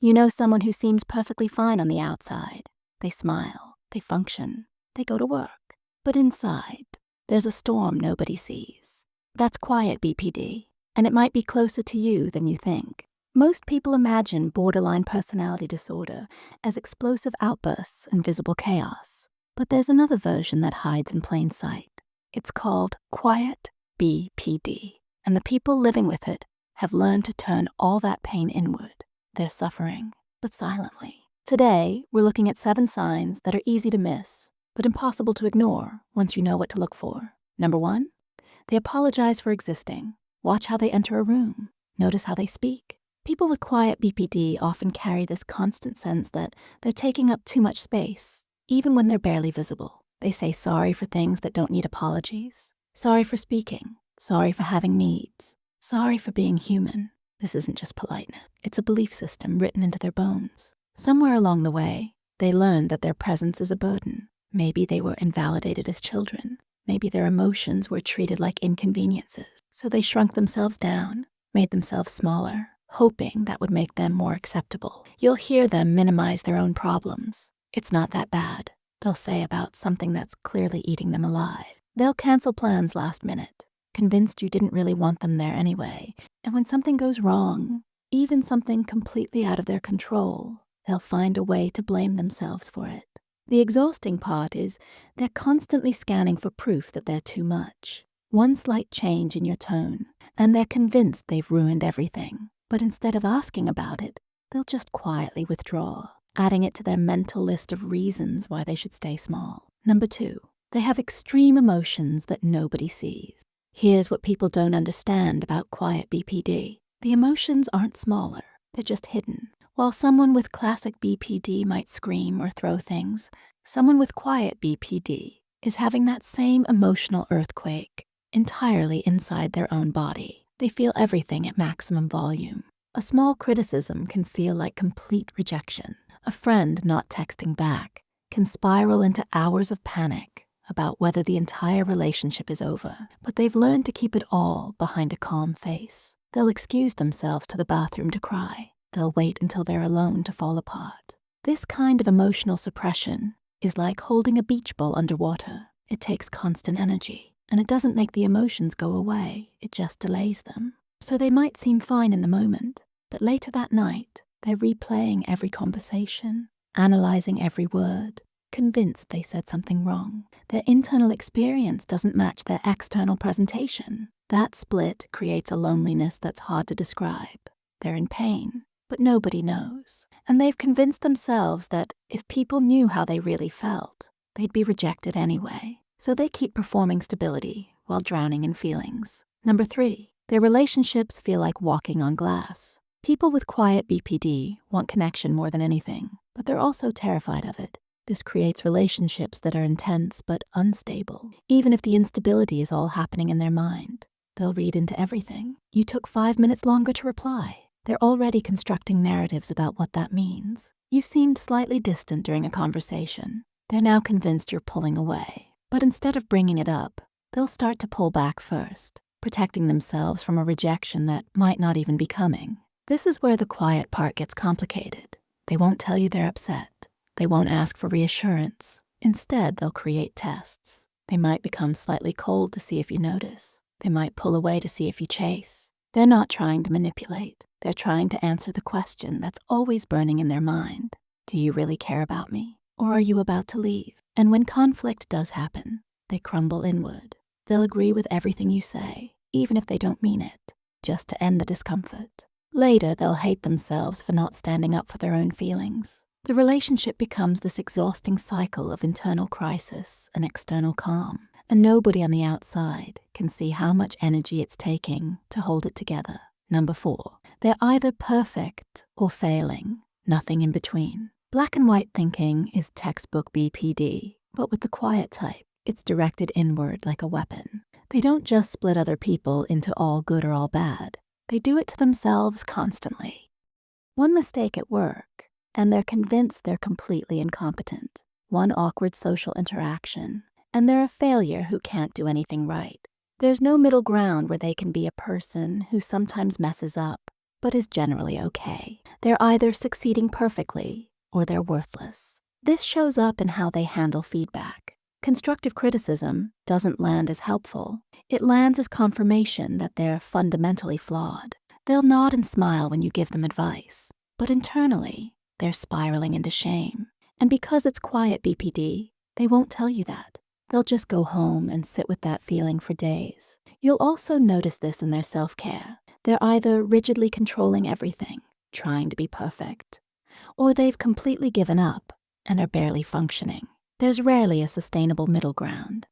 You know someone who seems perfectly fine on the outside. They smile, they function, they go to work. But inside, there's a storm nobody sees. That's quiet BPD, and it might be closer to you than you think. Most people imagine borderline personality disorder as explosive outbursts and visible chaos. But there's another version that hides in plain sight. It's called quiet BPD, and the people living with it have learned to turn all that pain inward. They're suffering, but silently. Today, we're looking at 7 signs that are easy to miss, but impossible to ignore once you know what to look for. Number 1, they apologize for existing. Watch how they enter a room. Notice how they speak. People with quiet BPD often carry this constant sense that they're taking up too much space, even when they're barely visible. They say sorry for things that don't need apologies. Sorry for speaking. Sorry for having needs. Sorry for being human. This isn't just politeness. It's a belief system written into their bones. Somewhere along the way, they learned that their presence is a burden. Maybe they were invalidated as children. Maybe their emotions were treated like inconveniences. So they shrunk themselves down, made themselves smaller, hoping that would make them more acceptable. You'll hear them minimize their own problems. It's not that bad, they'll say about something that's clearly eating them alive. They'll cancel plans last minute, convinced you didn't really want them there anyway. And when something goes wrong, even something completely out of their control, they'll find a way to blame themselves for it. The exhausting part is they're constantly scanning for proof that they're too much. One slight change in your tone, and they're convinced they've ruined everything. But instead of asking about it, they'll just quietly withdraw, adding it to their mental list of reasons why they should stay small. Number 2, they have extreme emotions that nobody sees. Here's what people don't understand about quiet BPD. The emotions aren't smaller, they're just hidden. While someone with classic BPD might scream or throw things, someone with quiet BPD is having that same emotional earthquake entirely inside their own body. They feel everything at maximum volume. A small criticism can feel like complete rejection. A friend not texting back can spiral into hours of panic about whether the entire relationship is over. But they've learned to keep it all behind a calm face. They'll excuse themselves to the bathroom to cry. They'll wait until they're alone to fall apart. This kind of emotional suppression is like holding a beach ball underwater. It takes constant energy, and it doesn't make the emotions go away, it just delays them. So they might seem fine in the moment, but later that night, they're replaying every conversation, analyzing every word, convinced they said something wrong. Their internal experience doesn't match their external presentation. That split creates a loneliness that's hard to describe. They're in pain, but nobody knows. And they've convinced themselves that if people knew how they really felt, they'd be rejected anyway. So they keep performing stability while drowning in feelings. Number 3, their relationships feel like walking on glass. People with quiet BPD want connection more than anything, but they're also terrified of it. This creates relationships that are intense but unstable. Even if the instability is all happening in their mind, they'll read into everything. You took 5 minutes longer to reply. They're already constructing narratives about what that means. You seemed slightly distant during a conversation. They're now convinced you're pulling away. But instead of bringing it up, they'll start to pull back first, protecting themselves from a rejection that might not even be coming. This is where the quiet part gets complicated. They won't tell you they're upset. They won't ask for reassurance. Instead, they'll create tests. They might become slightly cold to see if you notice. They might pull away to see if you chase. They're not trying to manipulate. They're trying to answer the question that's always burning in their mind. Do you really care about me? Or are you about to leave? And when conflict does happen, they crumble inward. They'll agree with everything you say, even if they don't mean it, just to end the discomfort. Later, they'll hate themselves for not standing up for their own feelings. The relationship becomes this exhausting cycle of internal crisis and external calm, and nobody on the outside can see how much energy it's taking to hold it together. Number 4, they're either perfect or failing, nothing in between. Black and white thinking is textbook BPD, but with the quiet type, it's directed inward like a weapon. They don't just split other people into all good or all bad. They do it to themselves constantly. One mistake at work, and they're convinced they're completely incompetent. One awkward social interaction, and they're a failure who can't do anything right. There's no middle ground where they can be a person who sometimes messes up, but is generally okay. They're either succeeding perfectly or they're worthless. This shows up in how they handle feedback. Constructive criticism doesn't land as helpful. It lands as confirmation that they're fundamentally flawed. They'll nod and smile when you give them advice, but internally, they're spiraling into shame. And because it's quiet BPD, they won't tell you that. They'll just go home and sit with that feeling for days. You'll also notice this in their self-care. They're either rigidly controlling everything, trying to be perfect, or they've completely given up and are barely functioning. There's rarely a sustainable middle ground.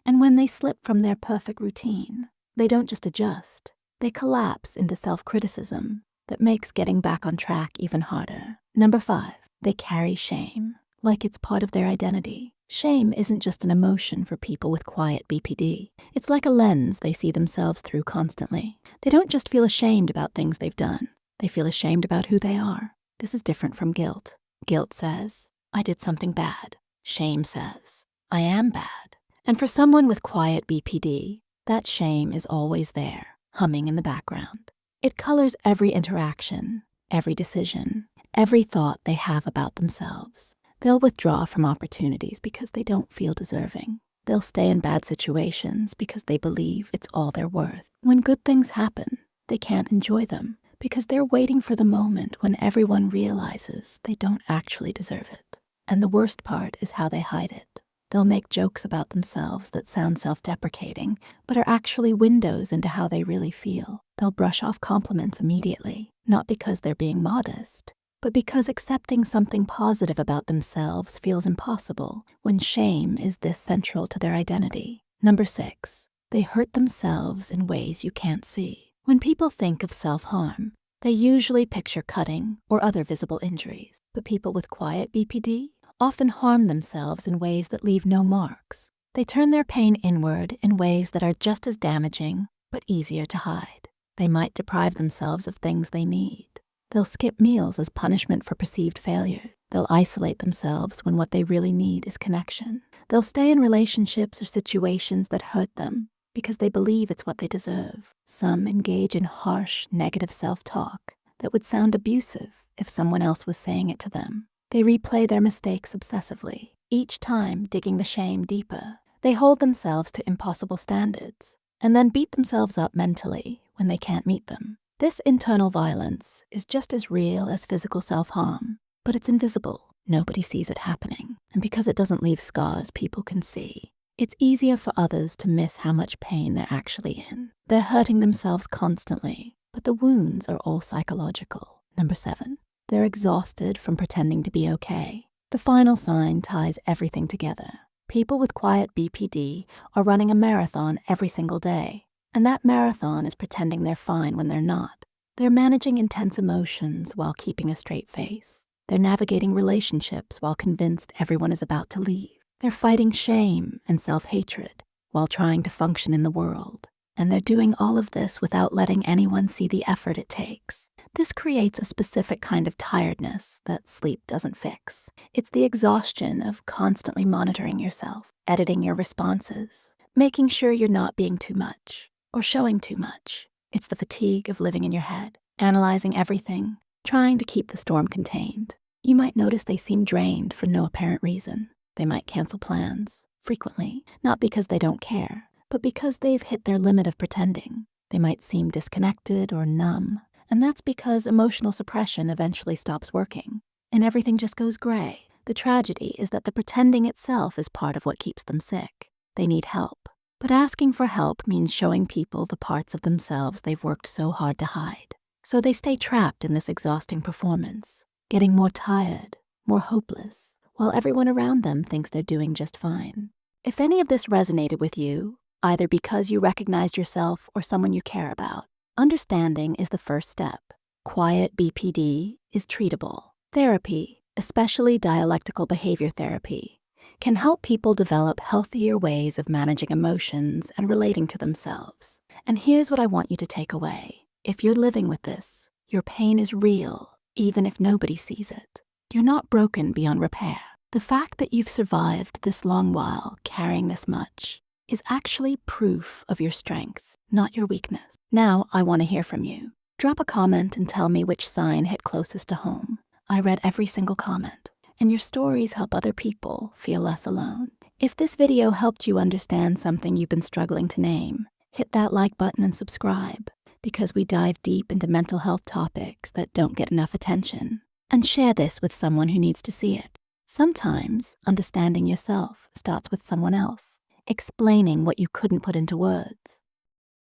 And when they slip from their perfect routine, they don't just adjust. They collapse into self-criticism that makes getting back on track even harder. Number 5, they carry shame, like it's part of their identity. Shame isn't just an emotion for people with quiet BPD. It's like a lens they see themselves through constantly. They don't just feel ashamed about things they've done. They feel ashamed about who they are. This is different from guilt. Guilt says, I did something bad. Shame says, I am bad. And for someone with quiet BPD, that shame is always there, humming in the background. It colors every interaction, every decision, every thought they have about themselves. They'll withdraw from opportunities because they don't feel deserving. They'll stay in bad situations because they believe it's all they're worth. When good things happen, they can't enjoy them because they're waiting for the moment when everyone realizes they don't actually deserve it. And the worst part is how they hide it. They'll make jokes about themselves that sound self-deprecating, but are actually windows into how they really feel. They'll brush off compliments immediately, not because they're being modest, but because accepting something positive about themselves feels impossible when shame is this central to their identity. Number 6, they hurt themselves in ways you can't see. When people think of self-harm, they usually picture cutting or other visible injuries, but people with quiet BPD often harm themselves in ways that leave no marks. They turn their pain inward in ways that are just as damaging, but easier to hide. They might deprive themselves of things they need. They'll skip meals as punishment for perceived failure. They'll isolate themselves when what they really need is connection. They'll stay in relationships or situations that hurt them because they believe it's what they deserve. Some engage in harsh, negative self-talk that would sound abusive if someone else was saying it to them. They replay their mistakes obsessively, each time digging the shame deeper. They hold themselves to impossible standards and then beat themselves up mentally when they can't meet them. This internal violence is just as real as physical self-harm, but it's invisible. Nobody sees it happening. And because it doesn't leave scars people can see, it's easier for others to miss how much pain they're actually in. They're hurting themselves constantly, but the wounds are all psychological. Number 7, they're exhausted from pretending to be okay. The final sign ties everything together. People with quiet BPD are running a marathon every single day. And that marathon is pretending they're fine when they're not. They're managing intense emotions while keeping a straight face. They're navigating relationships while convinced everyone is about to leave. They're fighting shame and self-hatred while trying to function in the world. And they're doing all of this without letting anyone see the effort it takes. This creates a specific kind of tiredness that sleep doesn't fix. It's the exhaustion of constantly monitoring yourself, editing your responses, making sure you're not being too much or showing too much. It's the fatigue of living in your head, analyzing everything, trying to keep the storm contained. You might notice they seem drained for no apparent reason. They might cancel plans, frequently, not because they don't care, but because they've hit their limit of pretending. They might seem disconnected or numb, and that's because emotional suppression eventually stops working, and everything just goes gray. The tragedy is that the pretending itself is part of what keeps them sick. They need help. But asking for help means showing people the parts of themselves they've worked so hard to hide. So they stay trapped in this exhausting performance, getting more tired, more hopeless, while everyone around them thinks they're doing just fine. If any of this resonated with you, either because you recognized yourself or someone you care about, understanding is the first step. Quiet BPD is treatable. Therapy, especially dialectical behavior therapy, can help people develop healthier ways of managing emotions and relating to themselves. And here's what I want you to take away. If you're living with this, your pain is real, even if nobody sees it. You're not broken beyond repair. The fact that you've survived this long while carrying this much is actually proof of your strength, not your weakness. Now, I want to hear from you. Drop a comment and tell me which sign hit closest to home. I read every single comment, and your stories help other people feel less alone. If this video helped you understand something you've been struggling to name, hit that like button and subscribe, because we dive deep into mental health topics that don't get enough attention. And share this with someone who needs to see it. Sometimes understanding yourself starts with someone else, explaining what you couldn't put into words.